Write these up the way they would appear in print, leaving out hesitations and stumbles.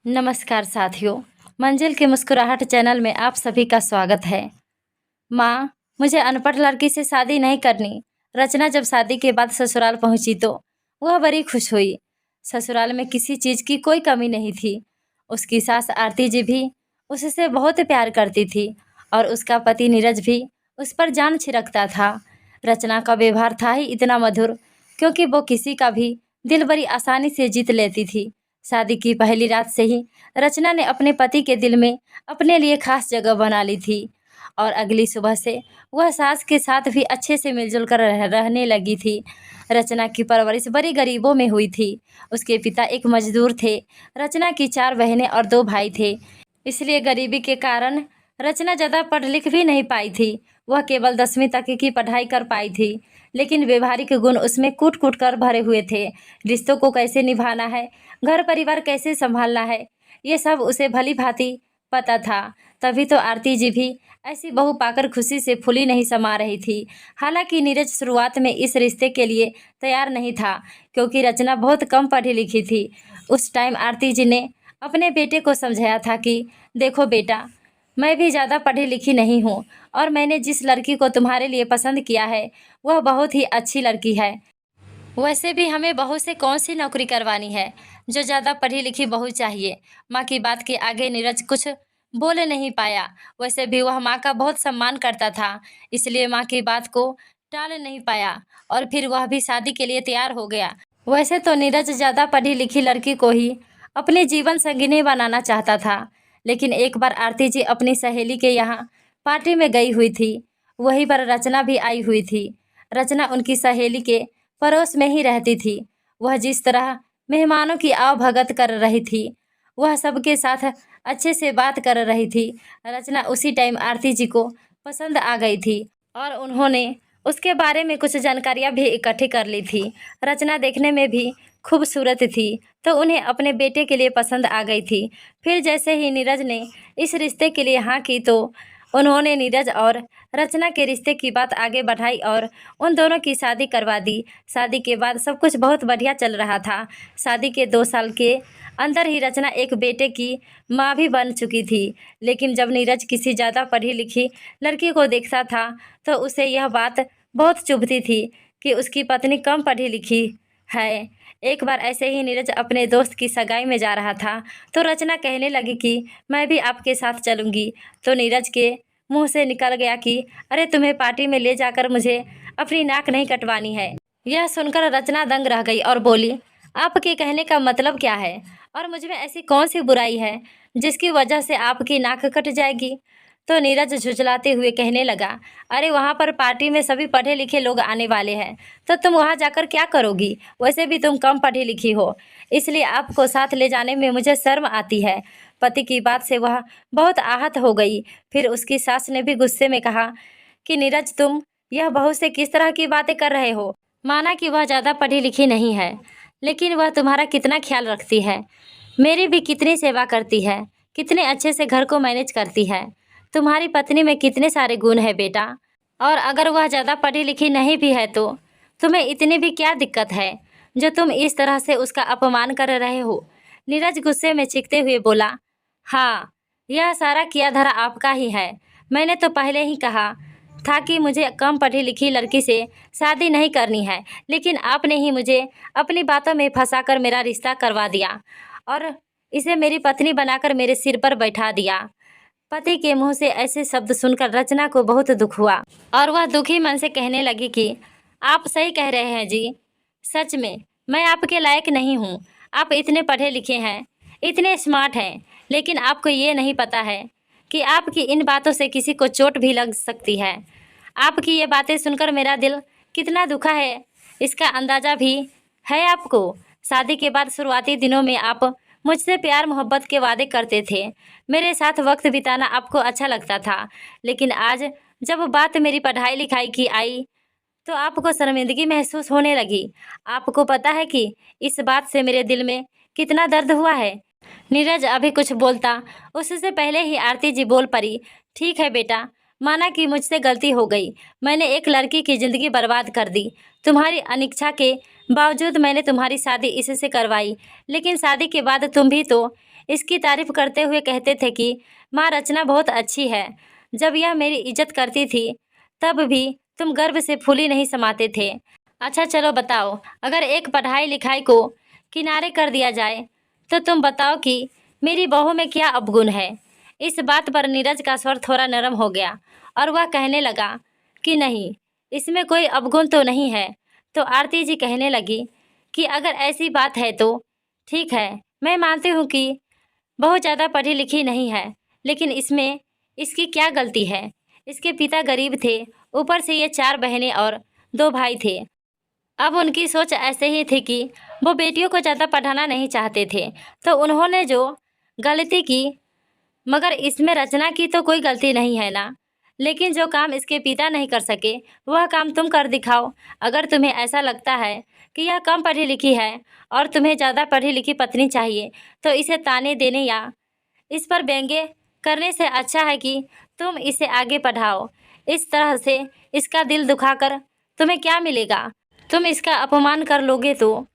नमस्कार साथियों। मंजिल की मुस्कुराहट चैनल में आप सभी का स्वागत है। माँ, मुझे अनपढ़ लड़की से शादी नहीं करनी। रचना जब शादी के बाद ससुराल पहुंची तो वह बड़ी खुश हुई। ससुराल में किसी चीज़ की कोई कमी नहीं थी। उसकी सास आरती जी भी उससे बहुत प्यार करती थी और उसका पति नीरज भी उस पर जान छिड़कता था। रचना का व्यवहार था ही इतना मधुर, क्योंकि वो किसी का भी दिल बड़ी आसानी से जीत लेती थी। शादी की पहली रात से ही रचना ने अपने पति के दिल में अपने लिए खास जगह बना ली थी और अगली सुबह से वह सास के साथ भी अच्छे से मिलजुल कर रहने लगी थी। रचना की परवरिश बड़ी गरीबों में हुई थी। उसके पिता एक मजदूर थे। रचना की 4 बहनें और 2 भाई थे। इसलिए गरीबी के कारण रचना ज़्यादा पढ़ लिख भी नहीं पाई थी। वह केवल 10वीं तक की पढ़ाई कर पाई थी, लेकिन व्यवहारिक गुण उसमें कूट कूट कर भरे हुए थे। रिश्तों को कैसे निभाना है, घर परिवार कैसे संभालना है, ये सब उसे भली भांति पता था। तभी तो आरती जी भी ऐसी बहू पाकर खुशी से फूली नहीं समा रही थी। हालांकि नीरज शुरुआत में इस रिश्ते के लिए तैयार नहीं था, क्योंकि रचना बहुत कम पढ़ी लिखी थी। उस टाइम आरती जी ने अपने बेटे को समझाया था कि देखो बेटा, मैं भी ज़्यादा पढ़ी लिखी नहीं हूँ और मैंने जिस लड़की को तुम्हारे लिए पसंद किया है वह बहुत ही अच्छी लड़की है। वैसे भी हमें बहू से कौन सी नौकरी करवानी है जो ज़्यादा पढ़ी लिखी बहू चाहिए। माँ की बात के आगे नीरज कुछ बोले नहीं पाया। वैसे भी वह माँ का बहुत सम्मान करता था, इसलिए माँ की बात को टाल नहीं पाया और फिर वह भी शादी के लिए तैयार हो गया। वैसे तो नीरज ज़्यादा पढ़ी लिखी लड़की को ही अपने जीवन संगिनी बनाना चाहता था, लेकिन एक बार आरती जी अपनी सहेली के यहाँ पार्टी में गई हुई थी। वहीं पर रचना भी आई हुई थी। रचना उनकी सहेली के पड़ोस में ही रहती थी। वह जिस तरह मेहमानों की आवभगत कर रही थी, वह सबके साथ अच्छे से बात कर रही थी। रचना उसी टाइम आरती जी को पसंद आ गई थी और उन्होंने उसके बारे में कुछ जानकारियां भी इकट्ठी कर ली थी। रचना देखने में भी खूबसूरत थी, तो उन्हें अपने बेटे के लिए पसंद आ गई थी। फिर जैसे ही नीरज ने इस रिश्ते के लिए हाँ की तो उन्होंने नीरज और रचना के रिश्ते की बात आगे बढ़ाई और उन दोनों की शादी करवा दी। शादी के बाद सब कुछ बहुत बढ़िया चल रहा था। शादी के 2 साल के अंदर ही रचना एक बेटे की माँ भी बन चुकी थी। लेकिन जब नीरज किसी ज़्यादा पढ़ी लिखी लड़की को देखता था तो उसे यह बात बहुत चुभती थी कि उसकी पत्नी कम पढ़ी लिखी है। एक बार ऐसे ही नीरज अपने दोस्त की सगाई में जा रहा था तो रचना कहने लगी कि मैं भी आपके साथ चलूँगी। तो नीरज के मुंह से निकल गया कि अरे, तुम्हें पार्टी में ले जाकर मुझे अपनी नाक नहीं कटवानी है। यह सुनकर रचना दंग रह गई और बोली, आपके कहने का मतलब क्या है और मुझ में ऐसी कौन सी बुराई है जिसकी वजह से आपकी नाक कट जाएगी। तो नीरज झुंझलाते हुए कहने लगा, अरे वहाँ पर पार्टी में सभी पढ़े लिखे लोग आने वाले हैं, तो तुम वहाँ जाकर क्या करोगी। वैसे भी तुम कम पढ़ी लिखी हो, इसलिए आपको साथ ले जाने में मुझे शर्म आती है। पति की बात से वह बहुत आहत हो गई। फिर उसकी सास ने भी गुस्से में कहा कि नीरज, तुम यह बहू से किस तरह की बातें कर रहे हो। माना कि वह ज़्यादा पढ़ी लिखी नहीं है, लेकिन वह तुम्हारा कितना ख्याल रखती है, मेरी भी कितनी सेवा करती है, कितने अच्छे से घर को मैनेज करती है। तुम्हारी पत्नी में कितने सारे गुण है बेटा, और अगर वह ज़्यादा पढ़ी लिखी नहीं भी है तो तुम्हें इतनी भी क्या दिक्कत है जो तुम इस तरह से उसका अपमान कर रहे हो। नीरज गुस्से में चीखते हुए बोला, हाँ, यह सारा किया धरा आपका ही है। मैंने तो पहले ही कहा था कि मुझे कम पढ़ी लिखी लड़की से शादी नहीं करनी है, लेकिन आपने ही मुझे अपनी बातों में फंसाकर मेरा रिश्ता करवा दिया और इसे मेरी पत्नी बनाकर मेरे सिर पर बैठा दिया। पति के मुंह से ऐसे शब्द सुनकर रचना को बहुत दुख हुआ और वह दुखी मन से कहने लगी कि आप सही कह रहे हैं जी, सच में मैं आपके लायक नहीं हूँ। आप इतने पढ़े लिखे हैं, इतने स्मार्ट हैं, लेकिन आपको ये नहीं पता है कि आपकी इन बातों से किसी को चोट भी लग सकती है। आपकी ये बातें सुनकर मेरा दिल कितना दुखा है, इसका अंदाज़ा भी है आपको। शादी के बाद शुरुआती दिनों में आप मुझसे प्यार मोहब्बत के वादे करते थे, मेरे साथ वक्त बिताना आपको अच्छा लगता था, लेकिन आज जब बात मेरी पढ़ाई लिखाई की आई तो आपको शर्मिंदगी महसूस होने लगी। आपको पता है कि इस बात से मेरे दिल में कितना दर्द हुआ है। नीरज अभी कुछ बोलता उससे पहले ही आरती जी बोल पड़ी, ठीक है बेटा, माना कि मुझसे गलती हो गई। मैंने एक लड़की की ज़िंदगी बर्बाद कर दी। तुम्हारी अनिच्छा के बावजूद मैंने तुम्हारी शादी इससे करवाई, लेकिन शादी के बाद तुम भी तो इसकी तारीफ करते हुए कहते थे कि माँ रचना बहुत अच्छी है। जब यह मेरी इज्जत करती थी तब भी तुम गर्व से फूली नहीं समाते थे। अच्छा चलो बताओ, अगर एक पढ़ाई लिखाई को किनारे कर दिया जाए तो तुम बताओ कि मेरी बहू में क्या अवगुण है। इस बात पर नीरज का स्वर थोड़ा नरम हो गया और वह कहने लगा कि नहीं, इसमें कोई अवगुण तो नहीं है। तो आरती जी कहने लगी कि अगर ऐसी बात है तो ठीक है, मैं मानती हूँ कि बहुत ज़्यादा पढ़ी लिखी नहीं है, लेकिन इसमें इसकी क्या गलती है। इसके पिता गरीब थे, ऊपर से ये 4 बहनें और 2 भाई थे। अब उनकी सोच ऐसे ही थी कि वो बेटियों को ज़्यादा पढ़ाना नहीं चाहते थे, तो उन्होंने जो गलती की, मगर इसमें रचना की तो कोई गलती नहीं है ना। लेकिन जो काम इसके पिता नहीं कर सके वह काम तुम कर दिखाओ। अगर तुम्हें ऐसा लगता है कि यह कम पढ़ी लिखी है और तुम्हें ज़्यादा पढ़ी लिखी पत्नी चाहिए तो इसे ताने देने या इस पर व्यंग्य करने से अच्छा है कि तुम इसे आगे पढ़ाओ। इस तरह से इसका दिल दुखाकर तुम्हें क्या मिलेगा। तुम इसका अपमान कर लोगे तो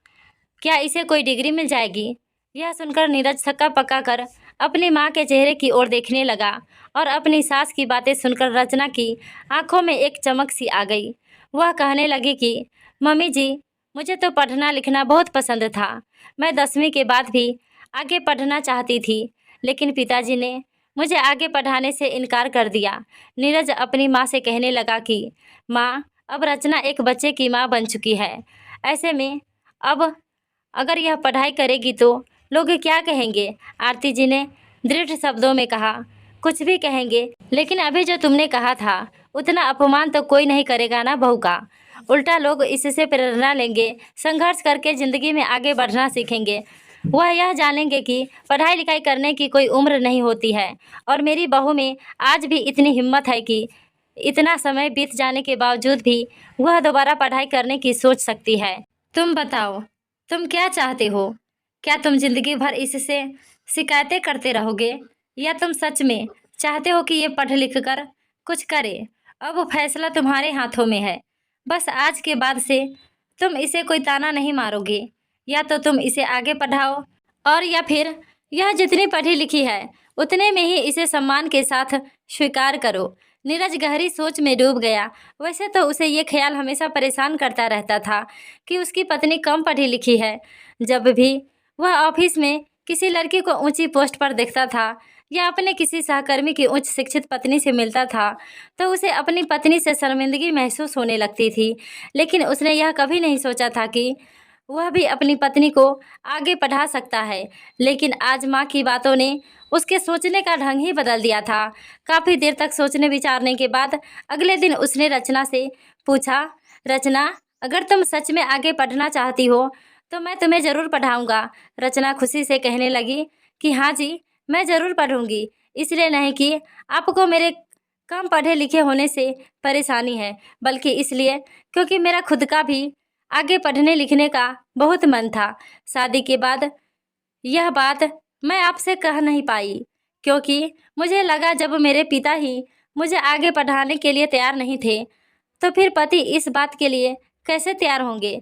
क्या इसे कोई डिग्री मिल जाएगी। यह सुनकर नीरज थक्का पक्का कर अपनी माँ के चेहरे की ओर देखने लगा और अपनी सास की बातें सुनकर रचना की आंखों में एक चमक सी आ गई। वह कहने लगी कि मम्मी जी, मुझे तो पढ़ना लिखना बहुत पसंद था। मैं 10वीं के बाद भी आगे पढ़ना चाहती थी, लेकिन पिताजी ने मुझे आगे पढ़ाने से इनकार कर दिया। नीरज अपनी माँ से कहने लगा कि माँ, अब रचना एक बच्चे की माँ बन चुकी है। ऐसे में अब अगर यह पढ़ाई करेगी तो लोग क्या कहेंगे। आरती जी ने दृढ़ शब्दों में कहा, कुछ भी कहेंगे, लेकिन अभी जो तुमने कहा था उतना अपमान तो कोई नहीं करेगा ना बहू का। उल्टा लोग इससे प्रेरणा लेंगे, संघर्ष करके ज़िंदगी में आगे बढ़ना सीखेंगे। वह यह जानेंगे कि पढ़ाई लिखाई करने की कोई उम्र नहीं होती है और मेरी बहू में आज भी इतनी हिम्मत है कि इतना समय बीत जाने के बावजूद भी वह दोबारा पढ़ाई करने की सोच सकती है। तुम बताओ, तुम क्या चाहते हो। क्या तुम जिंदगी भर इससे शिकायतें करते रहोगे या तुम सच में चाहते हो कि ये पढ़ लिख कर कुछ करे। अब फैसला तुम्हारे हाथों में है। बस आज के बाद से तुम इसे कोई ताना नहीं मारोगे। या तो तुम इसे आगे पढ़ाओ और या फिर यह जितनी पढ़ी लिखी है उतने में ही इसे सम्मान के साथ स्वीकार करो। नीरज गहरी सोच में डूब गया। वैसे तो उसे ये ख्याल हमेशा परेशान करता रहता था कि उसकी पत्नी कम पढ़ी लिखी है। जब भी वह ऑफिस में किसी लड़की को ऊंची पोस्ट पर देखता था या अपने किसी सहकर्मी की उच्च शिक्षित पत्नी से मिलता था तो उसे अपनी पत्नी से शर्मिंदगी महसूस होने लगती थी। लेकिन उसने यह कभी नहीं सोचा था कि वह भी अपनी पत्नी को आगे पढ़ा सकता है। लेकिन आज माँ की बातों ने उसके सोचने का ढंग ही बदल दिया था। काफ़ी देर तक सोचने विचारने के बाद अगले दिन उसने रचना से पूछा, रचना, अगर तुम सच में आगे पढ़ना चाहती हो तो मैं तुम्हें ज़रूर पढ़ाऊँगा। रचना खुशी से कहने लगी कि हाँ जी, मैं ज़रूर पढ़ूँगी। इसलिए नहीं कि आपको मेरे कम पढ़े लिखे होने से परेशानी है, बल्कि इसलिए क्योंकि मेरा खुद का भी आगे पढ़ने लिखने का बहुत मन था। शादी के बाद यह बात मैं आपसे कह नहीं पाई क्योंकि मुझे लगा जब मेरे पिता ही मुझे आगे पढ़ाने के लिए तैयार नहीं थे तो फिर पति इस बात के लिए कैसे तैयार होंगे।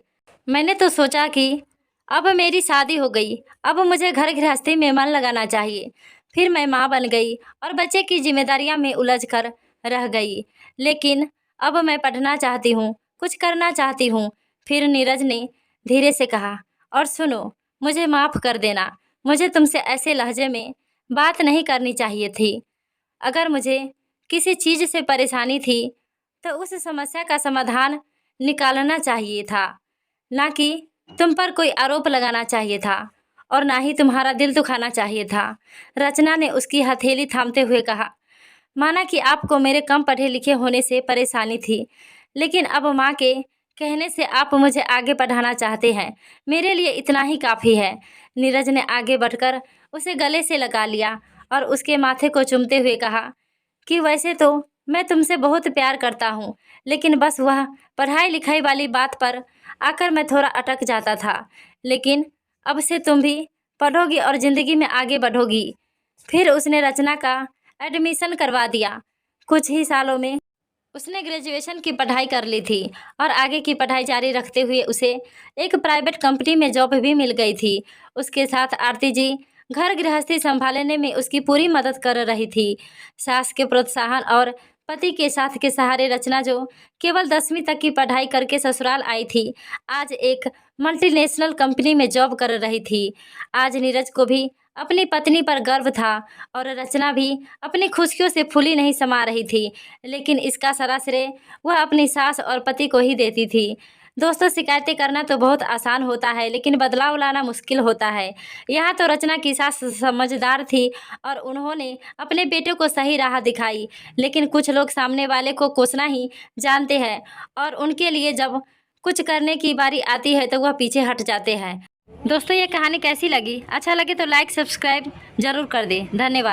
मैंने तो सोचा कि अब मेरी शादी हो गई, अब मुझे घर गृहस्थी में मन लगाना चाहिए। फिर मैं माँ बन गई और बच्चे की जिम्मेदारियां में उलझ कर रह गई। लेकिन अब मैं पढ़ना चाहती हूँ, कुछ करना चाहती हूँ। फिर नीरज ने धीरे से कहा, और सुनो, मुझे माफ़ कर देना। मुझे तुमसे ऐसे लहजे में बात नहीं करनी चाहिए थी। अगर मुझे किसी चीज़ से परेशानी थी तो उस समस्या का समाधान निकालना चाहिए था, ना कि तुम पर कोई आरोप लगाना चाहिए था और ना ही तुम्हारा दिल दुखाना चाहिए था। रचना ने उसकी हथेली थामते हुए कहा, माना कि आपको मेरे कम पढ़े लिखे होने से परेशानी थी, लेकिन अब माँ के कहने से आप मुझे आगे पढ़ाना चाहते हैं, मेरे लिए इतना ही काफ़ी है। नीरज ने आगे बढ़कर उसे गले से लगा लिया और उसके माथे को चूमते हुए कहा कि वैसे तो मैं तुमसे बहुत प्यार करता हूँ, लेकिन बस वह पढ़ाई लिखाई वाली बात पर आकर मैं थोड़ा अटक जाता था। लेकिन अब से तुम भी पढ़ोगी और ज़िंदगी में आगे बढ़ोगी। फिर उसने रचना का एडमिशन करवा दिया। कुछ ही सालों में उसने ग्रेजुएशन की पढ़ाई कर ली थी और आगे की पढ़ाई जारी रखते हुए उसे एक प्राइवेट कंपनी में जॉब भी मिल गई थी। उसके साथ आरती जी घर गृहस्थी संभालने में उसकी पूरी मदद कर रही थी। सास के प्रोत्साहन और पति के साथ के सहारे रचना, जो केवल 10वीं तक की पढ़ाई करके ससुराल आई थी, आज एक मल्टीनेशनल कंपनी में जॉब कर रही थी। आज नीरज को भी अपनी पत्नी पर गर्व था और रचना भी अपनी खुशियों से फूली नहीं समा रही थी, लेकिन इसका सारा श्रेय वह अपनी सास और पति को ही देती थी। दोस्तों, शिकायतें करना तो बहुत आसान होता है, लेकिन बदलाव लाना मुश्किल होता है। यहाँ तो रचना की सास समझदार थी और उन्होंने अपने बेटे को सही राह दिखाई, लेकिन कुछ लोग सामने वाले को कोसना ही जानते हैं और उनके लिए जब कुछ करने की बारी आती है तो वह पीछे हट जाते हैं। दोस्तों, ये कहानी कैसी लगी? अच्छा लगे तो लाइक सब्सक्राइब जरूर कर दें। धन्यवाद।